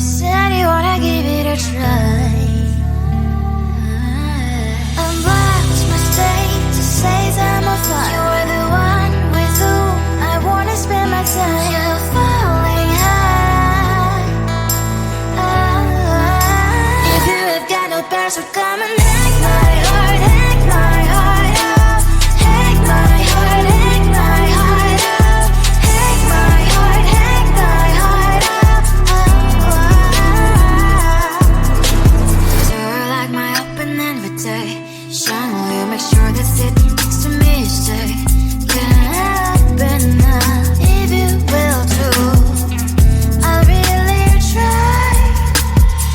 said you wanna give it a try. Unblocked my state to say I'm a fly. You're the one with whom I wanna spend my time. You're falling high. If you have got no parents, so come and hack my heart, hack my heart out. Hack my heart, hack my heart out. Hack my heart, hack my heart out. You're like my open invitation. Will you make sure that sitting next to me is safe? Can happen now if you will too. I'll really try.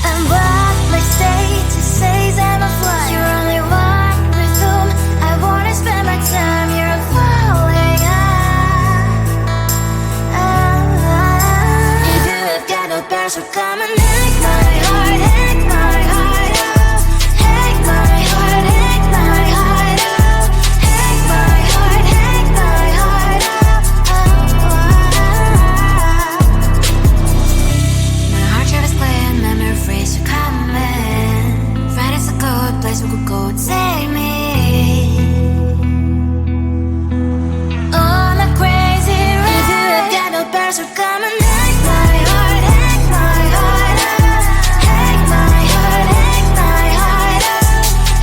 And block my state to say I'm a fly. You're only one with whom I wanna spend my time. You're falling high. If you have got no parents, so come and hack my heart, hack my heart out. Hack my heart, hack my heart out. Hack my heart, hack my heart out. My heart travels playing memory freeze, you coming. Friday's a good place we could go, take me. On a crazy ride. If you have got no parents, so come and hack my heart, hack my heart out. Hack my heart, hack my heart out.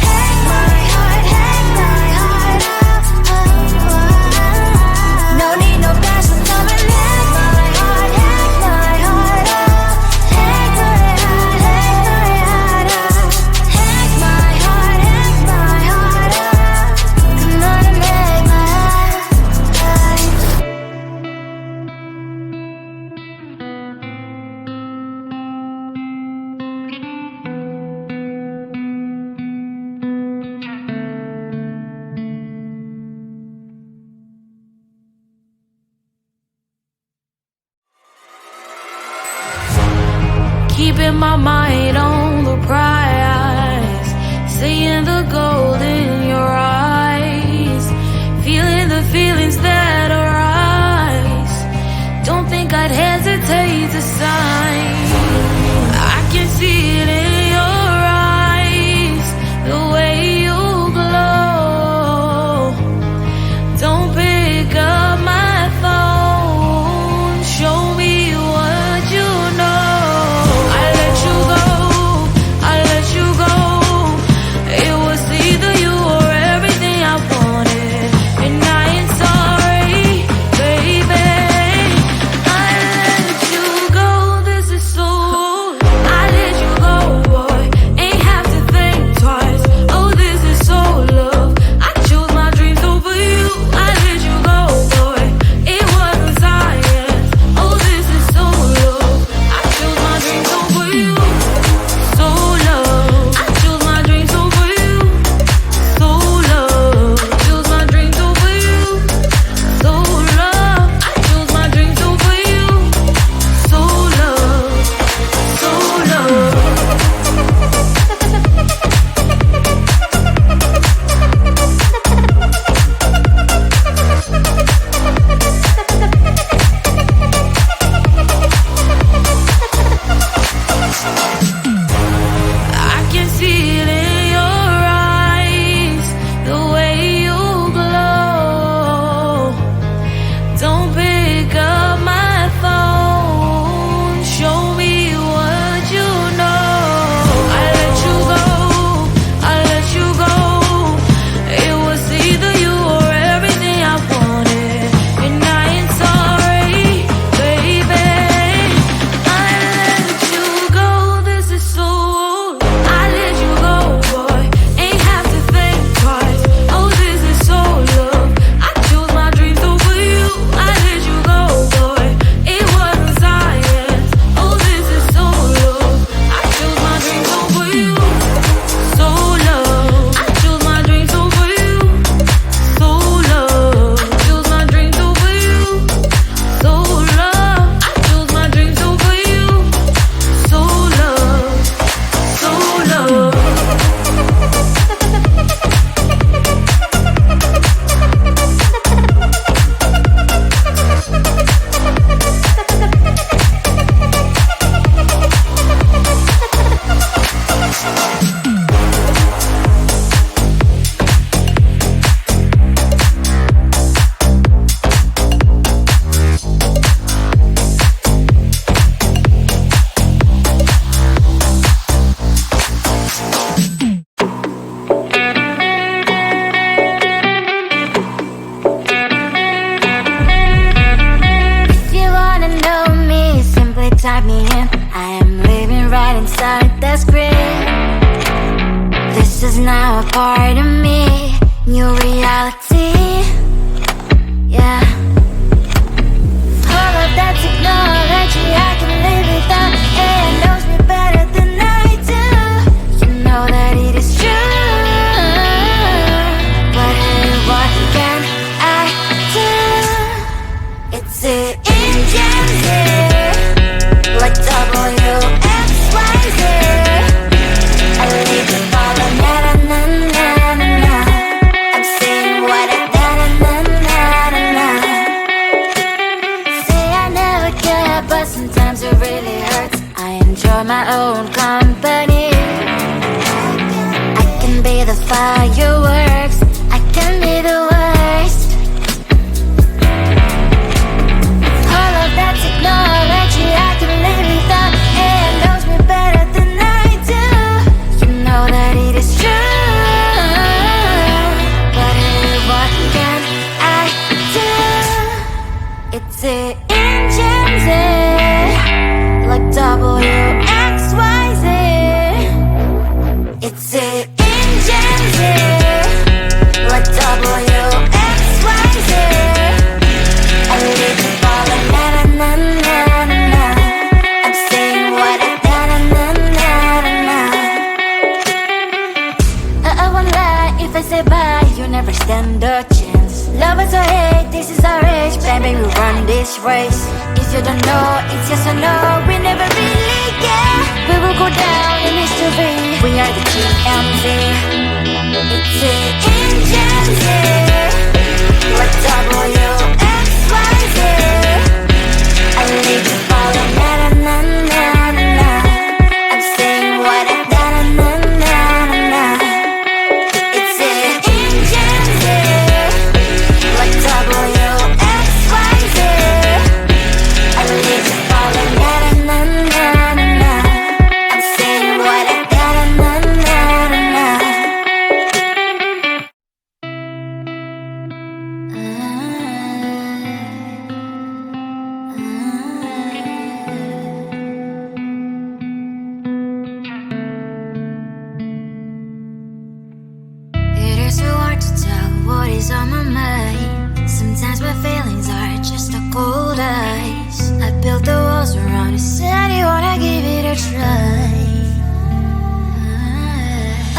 Hack my heart, hack my heart out. No need no parents, so come and hack my heart, hack my heart out. Hack my heart, hack my heart out. Hack my heart, hack my heart out. Come on and make my heart. Keeping my mind on the prize, seeing the gold in your eyes, feeling the feelings that arise. Don't think I'd hesitate to sign. I can see it in your eyes, the way you glow. Don't pick up my phone, show me what you know. I let you go, I let you go. It was either you or I am living right inside the screen. This is now a part of me, new reality. Yeah. All of that technology I can live without. AI knows me better than I do. You know that it is true. But hey, what can I do? It's the engines here, like WXYZ. I leave the follow, na na na na na na. I'm saying what I na na na na na na. Say I never care, but sometimes it really hurts. I enjoy my own company. I can be the fireworks, I can be the worst. All of that technology I can live without. AI knows me better than I do. You know that it is true. But hey, what can I do? It's the engines, like WXYZ. It's the engines, like WXYZ. I live to follow, na na na na na na. I'm saying what I na na na na na na. I won't lie if I say bye, you never stand a chance. Love us or hate, this is our age, baby, we run this race. If you don't know, it's yes or no, we never really care. We will go down in history, we are the TMZ. It's the engines, like WXYZ. I live to follow, na na na na na na. I'm saying what I na na na na na na. It's the engines, like WXYZ. I live to follow, na na na na na. I'm saying what I na na na na na. It is so hard to tell what is on my mind. Sometimes my feelings are just a cold ice. I built the walls around it, said you wanna give it a try.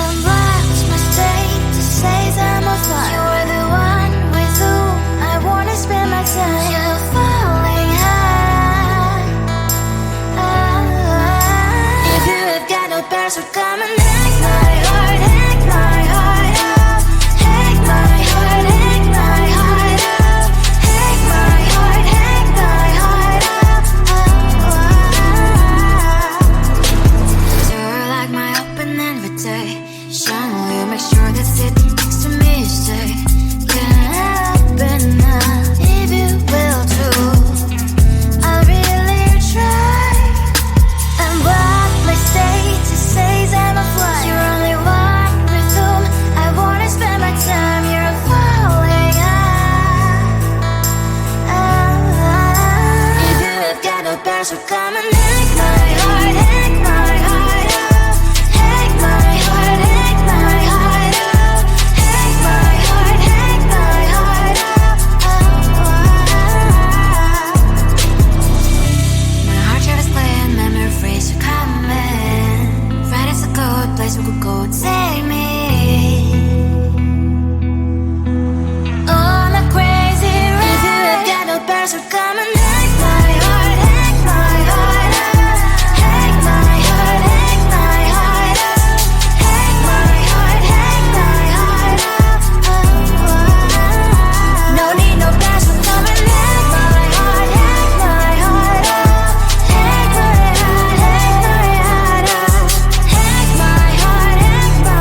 Unbox my state to say I'm a fly. You are the one with whom I wanna spend my time. You're falling high. If you have got no parents who come and hack my heart, hack my heart out. Hack my heart, hack my heart out. Hack my heart, hack my heart out. You're like my open invitation. Will you make sure that sitting next to me stay? Can I open up if you will too? I'll really try. And what my state says I'm a fly. You're only one with whom I wanna spend my time. You're falling high. If you have got no parents who come and hack my heart, hack my heart out. Hack my heart, hack my heart out. Hack my heart, hack my heart out. My heart travels playing memories are coming. Right as a good place we could go, take me. On a crazy ride. If you have got no parents who come and hack my heart, hack my heart out. Hack my heart, hack my heart out. Hack my heart, hack my heart out. No need no parents who come and hack my heart, hack my heart out. Hack my heart, hack my heart out. Hack my heart, hack my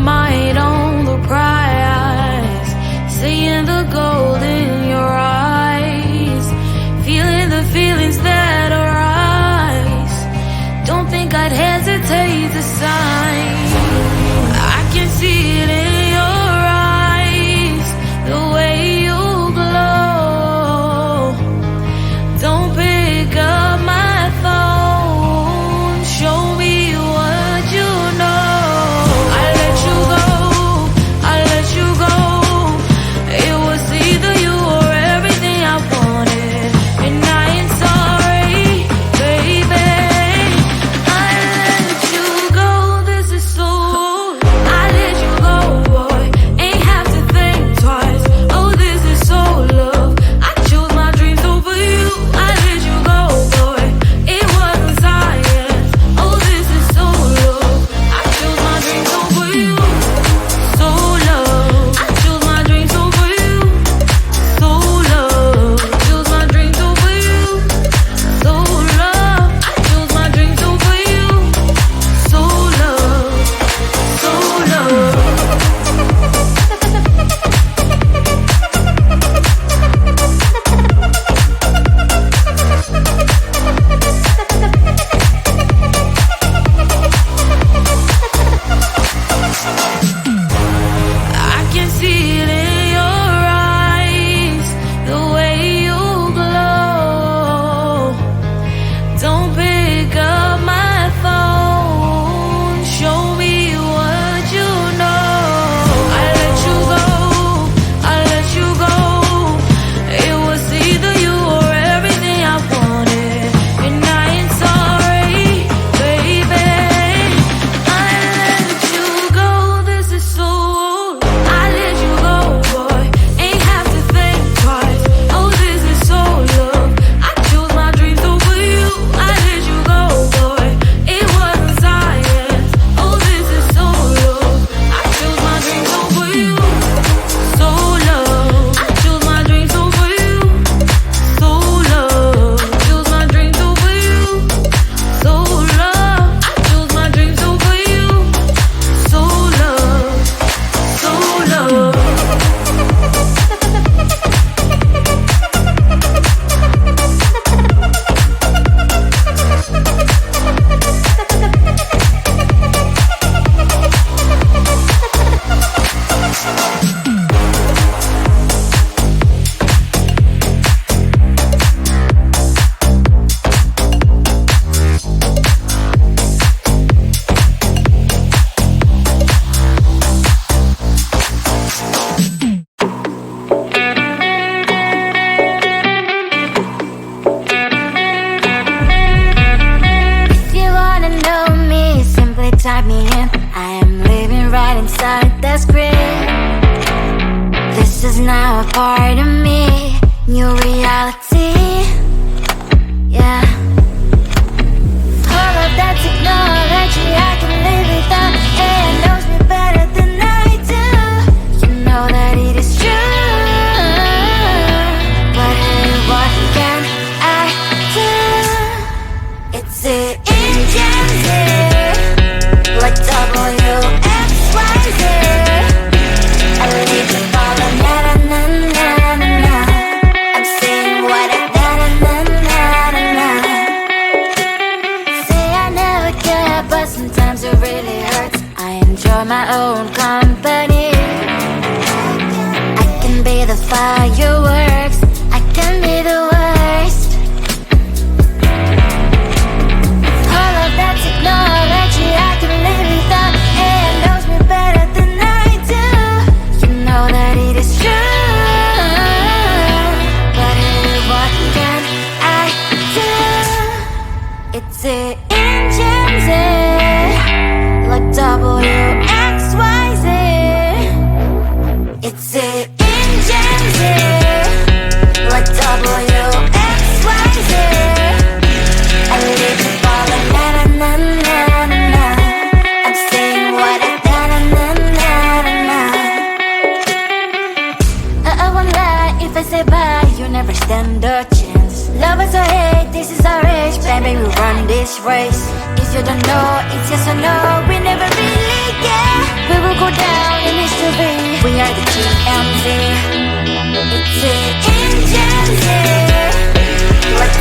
mind on the prize, seeing the gold in your eyes, feeling the feelings that arise. Don't think I'd hesitate to sign. I can see it in your eyes, the way you glow. Don't pick up my phone, show me what you know. I let you go, I let you go. It was either you or everything I wanted, and I ain't sorry, baby. I let you go, this is so. I let you go, boy, ain't have to think twice. Oh, this is so love. I chose my dreams over you. I let you go, boy, it wasn't science. Oh, this is so love. I chose my dreams over you. So love. I chose my dreams over you. So love. Chose my dreams over you. So love. I chose my dreams over you. So love. So love. I can see it in your eyes, the way you glow. Don't pick up my phone, show me what you know. I let you go, I let you go. It was either you or everything I wanted, and I ain't sorry, baby. I let you go, this is so. I let you go, boy, ain't have to think twice. Oh, this is so love. I chose my dreams over you. I let you go, boy, it wasn't science. Oh, this is so love. I chose my dreams over you. So love. I chose my dreams over you. So love. Chose my dreams over you. So love. I chose my dreams over you. So love. So love. If you wanna know me, simply type me in. I am living right inside the screen. This is now a part of me, new reality. Yeah. All of that technology, I can live without. AI knows me better than I do. You know that it is true. But hey, what can I do? It's the engines here, like WXYZ. I leave the ball on na na na na na na. I'm saying what I na na na na na. Say I never care, but sometimes it really hurts. I enjoy my own company. I can be the fireworks, I can be the worst. All of that technology, I can live without. AI knows me better than I do. You know that it is true. But hey, what can I do? It's the engines, like WXYZ. It's the engines, like WXYZ. I live the ball on na na na na na. I'm saying what I na na na na na. I won't lie if I say bye, you never stand a chance. Love us or hate, this is our age, baby, we run this race. If you don't know, it's yes or no, we never really care. We will go down in history. We are the TMZ. It's an engine, like